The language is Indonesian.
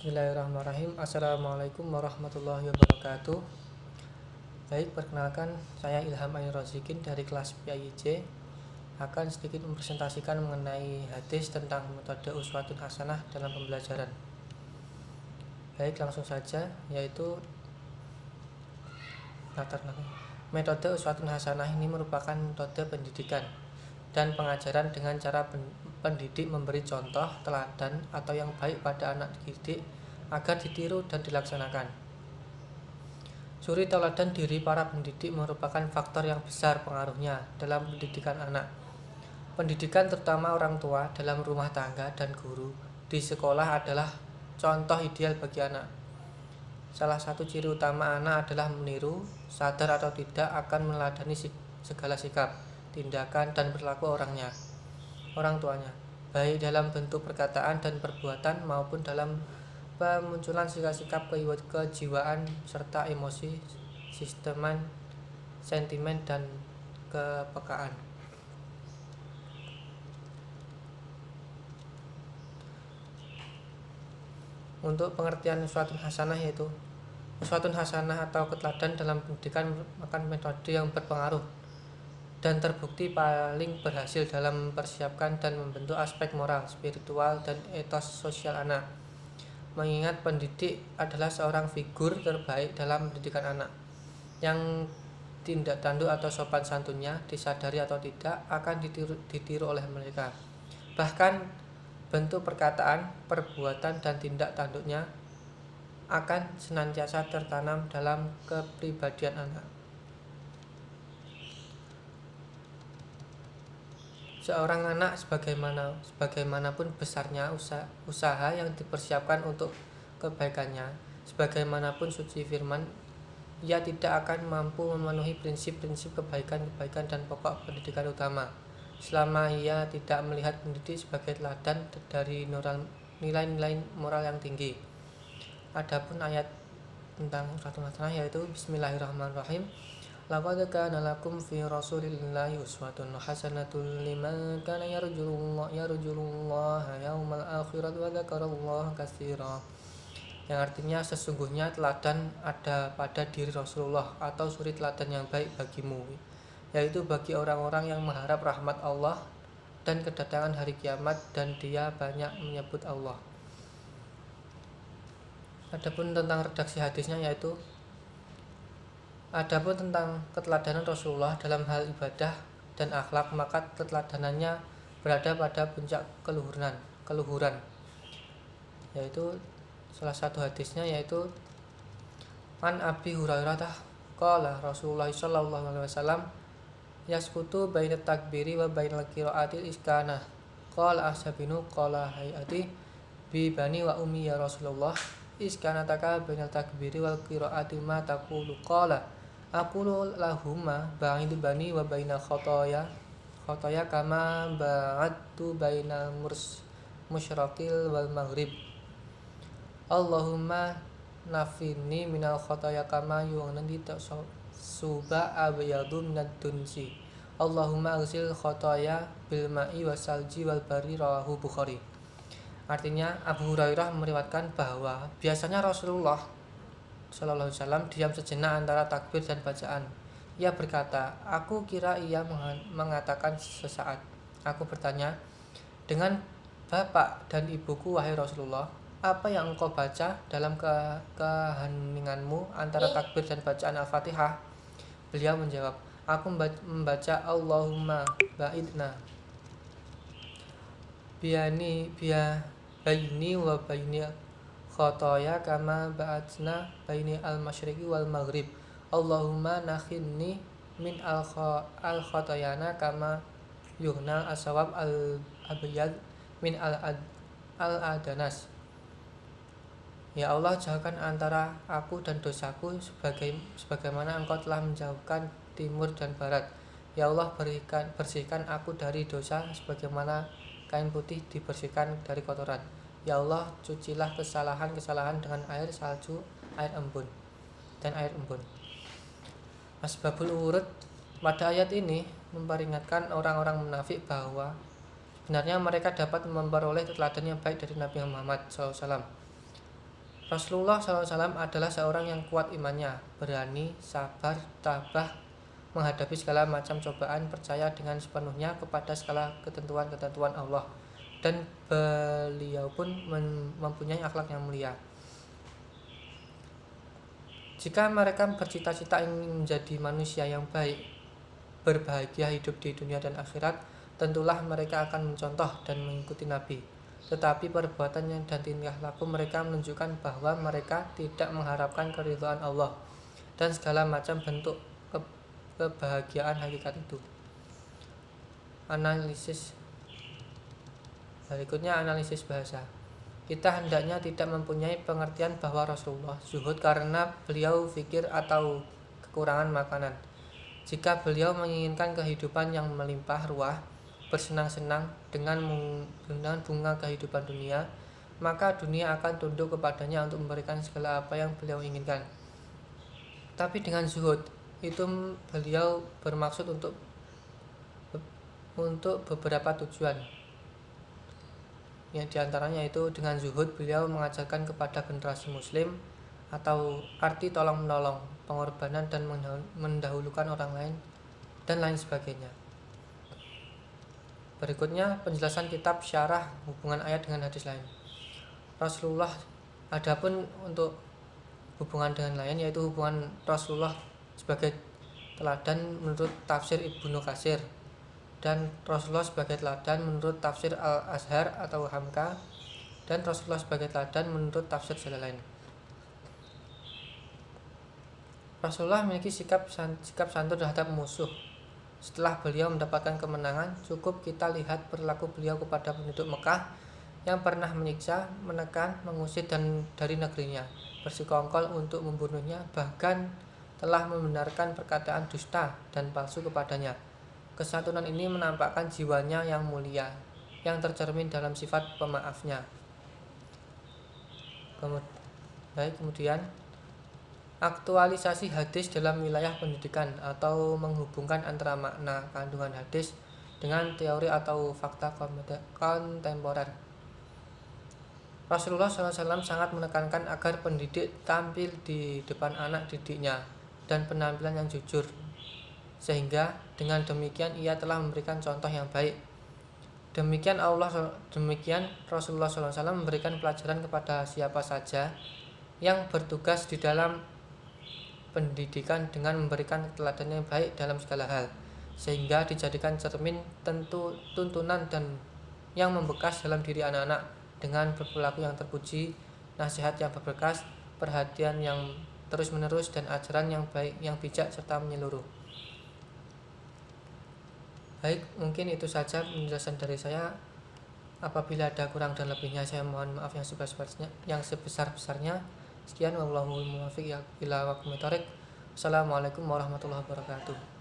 Bismillahirrahmanirrahim. Assalamualaikum warahmatullahi wabarakatuh. Baik, perkenalkan saya Ilham Ainur Rozikin dari kelas PAIJ akan sedikit mempresentasikan mengenai hadis tentang metode uswatun hasanah dalam pembelajaran. Baik, langsung saja, yaitu metode uswatun hasanah ini merupakan metode pendidikan dan pengajaran dengan cara pendidik memberi contoh, teladan, atau yang baik pada anak didik agar ditiru dan dilaksanakan. Suri teladan diri para pendidik merupakan faktor yang besar pengaruhnya dalam pendidikan anak. Pendidikan terutama orang tua dalam rumah tangga dan guru di sekolah adalah contoh ideal bagi anak. Salah satu ciri utama anak adalah meniru, sadar atau tidak akan meneladani segala sikap, tindakan, dan perilaku orang tuanya, baik dalam bentuk perkataan dan perbuatan maupun dalam pemunculan sikap-sikap kejiwaan serta emosi, sentimen, dan kepekaan. Untuk pengertian uswatun hasanah, yaitu uswatun hasanah atau keteladan dalam pendidikan merupakan metode yang berpengaruh dan terbukti paling berhasil dalam mempersiapkan dan membentuk aspek moral, spiritual, dan etos sosial anak. Mengingat pendidik adalah seorang figur terbaik dalam pendidikan anak, yang tindak tanduk atau sopan santunnya, disadari atau tidak, akan ditiru oleh mereka. Bahkan bentuk perkataan, perbuatan, dan tindak tanduknya akan senantiasa tertanam dalam kepribadian anak. Seorang anak sebagaimanapun besarnya usaha yang dipersiapkan untuk kebaikannya, sebagaimanapun suci firman, ia tidak akan mampu memenuhi prinsip-prinsip kebaikan dan pokok pendidikan utama selama ia tidak melihat pendidik sebagai teladan dari nilai-nilai moral yang tinggi. Adapun ayat tentang uswatun hasanah, yaitu Bismillahirrahmanirrahim. Laqad kana lakum fi rasulillahi uswatun hasanatun liman kana yarjullaha yaumal akhir wa dzakarallaha katsiran. Yang artinya sesungguhnya teladan ada pada diri Rasulullah atau suri teladan yang baik bagimu, yaitu bagi orang-orang yang mengharap rahmat Allah dan kedatangan hari kiamat dan dia banyak menyebut Allah. Adapun tentang redaksi hadisnya, yaitu adapun tentang keteladanan Rasulullah dalam hal ibadah dan akhlak, maka keteladanannya berada pada puncak keluhuran, yaitu salah satu hadisnya yaitu An Abi Hurairah qala Rasulullah sallallahu alaihi wasallam yaskutu baina takbiri wa bainal qiraatil iskana qala ashabinu qala hayati bi bani wa ummi ya Rasulullah iskanataka bainal takbiri wal qiraati ma taqulu qala aqulu lahumma ba'id bani wa bainal khotoya kama ba'adtu bainal musyraqil wal maghrib Allahumma nafini minal khotoya kama yu'nandi suba abyadu minad dunsi Allahumma agsil khotoya bil ma'i wasalji wal bari, rawahu Bukhari. Artinya, Abu Hurairah meriwayatkan bahwa biasanya Rasulullah sallallahu alaihi wasallam diam sejenak antara takbir dan bacaan. Ia berkata, aku kira ia mengatakan sesaat. Aku bertanya, dengan bapak dan ibuku wahai Rasulullah, apa yang engkau baca dalam keheninganmu antara takbir dan bacaan Al-Fatihah? Beliau menjawab, aku membaca Allahumma ba'idna baini wa baini khotoya kama ba'adna baini al-masyriqi wal maghrib Allahumma nakhinni min al-khotoyana kama yuhnal aswab al-abyad min al-adanas. Ya Allah, jauhkan antara aku dan dosaku sebagaimana engkau telah menjauhkan timur dan barat. Ya Allah, bersihkan aku dari dosa sebagaimana kain putih dibersihkan dari kotoran. Ya Allah, cucilah kesalahan dengan air salju, air embun. Asbabul wurud pada ayat ini memperingatkan orang-orang munafik bahwa sebenarnya mereka dapat memperoleh teladan yang baik dari Nabi Muhammad SAW. Rasulullah SAW adalah seorang yang kuat imannya, berani, sabar, tabah, menghadapi segala macam cobaan, percaya dengan sepenuhnya kepada segala ketentuan-ketentuan Allah, dan beliau pun mempunyai akhlak yang mulia. Jika mereka bercita-cita ingin menjadi manusia yang baik, berbahagia hidup di dunia dan akhirat, tentulah mereka akan mencontoh dan mengikuti Nabi. Tetapi perbuatannya dan tingkah laku mereka menunjukkan bahwa mereka tidak mengharapkan keridhaan Allah dan segala macam bentuk kebahagiaan hakikat itu. Analisis berikutnya, analisis bahasa. Kita hendaknya tidak mempunyai pengertian bahwa Rasulullah zuhud karena beliau fikir atau kekurangan makanan. Jika beliau menginginkan kehidupan yang melimpah ruah, bersenang-senang dengan bunga kehidupan dunia, maka dunia akan tunduk kepadanya untuk memberikan segala apa yang beliau inginkan. Tapi dengan zuhud itu beliau bermaksud untuk beberapa tujuan. Yang diantaranya itu, dengan zuhud beliau mengajarkan kepada generasi muslim atau arti tolong menolong, pengorbanan dan mendahulukan orang lain dan lain sebagainya. Berikutnya penjelasan kitab syarah hubungan ayat dengan hadis lain. Rasulullah, adapun untuk hubungan dengan lain, yaitu hubungan Rasulullah sebagai teladan menurut tafsir Ibnu Katsir, dan Rasulullah sebagai teladan menurut tafsir Al-Azhar atau Hamka, dan Rasulullah sebagai teladan menurut tafsir Jalalain. Rasulullah memiliki sikap santun terhadap musuh. Setelah beliau mendapatkan kemenangan, cukup kita lihat perilaku beliau kepada penduduk Mekah yang pernah menyiksa, menekan, mengusir dan dari negerinya, bersekongkol untuk membunuhnya, bahkan telah membenarkan perkataan dusta dan palsu kepadanya. Kesantunan ini menampakkan jiwanya yang mulia, yang tercermin dalam sifat pemaafnya. Kemudian aktualisasi hadis dalam wilayah pendidikan atau menghubungkan antara makna kandungan hadis dengan teori atau fakta kontemporer. Rasulullah SAW sangat menekankan agar pendidik tampil di depan anak didiknya dan penampilan yang jujur, sehingga dengan demikian ia telah memberikan contoh yang baik. Demikian Rasulullah SAW memberikan pelajaran kepada siapa saja yang bertugas di dalam pendidikan dengan memberikan teladan yang baik dalam segala hal, sehingga dijadikan cermin tuntunan dan yang membekas dalam diri anak-anak dengan berperilaku yang terpuji, nasihat yang berbekas, perhatian yang terus-menerus, dan ajaran yang baik, yang bijak serta menyeluruh. Baik, mungkin itu saja penjelasan dari saya. Apabila ada kurang dan lebihnya, saya mohon maaf yang sebesar-besarnya. Sekian, wallahul muwaffiq ila aqwamit thoriq. Assalamualaikum warahmatullahi wabarakatuh.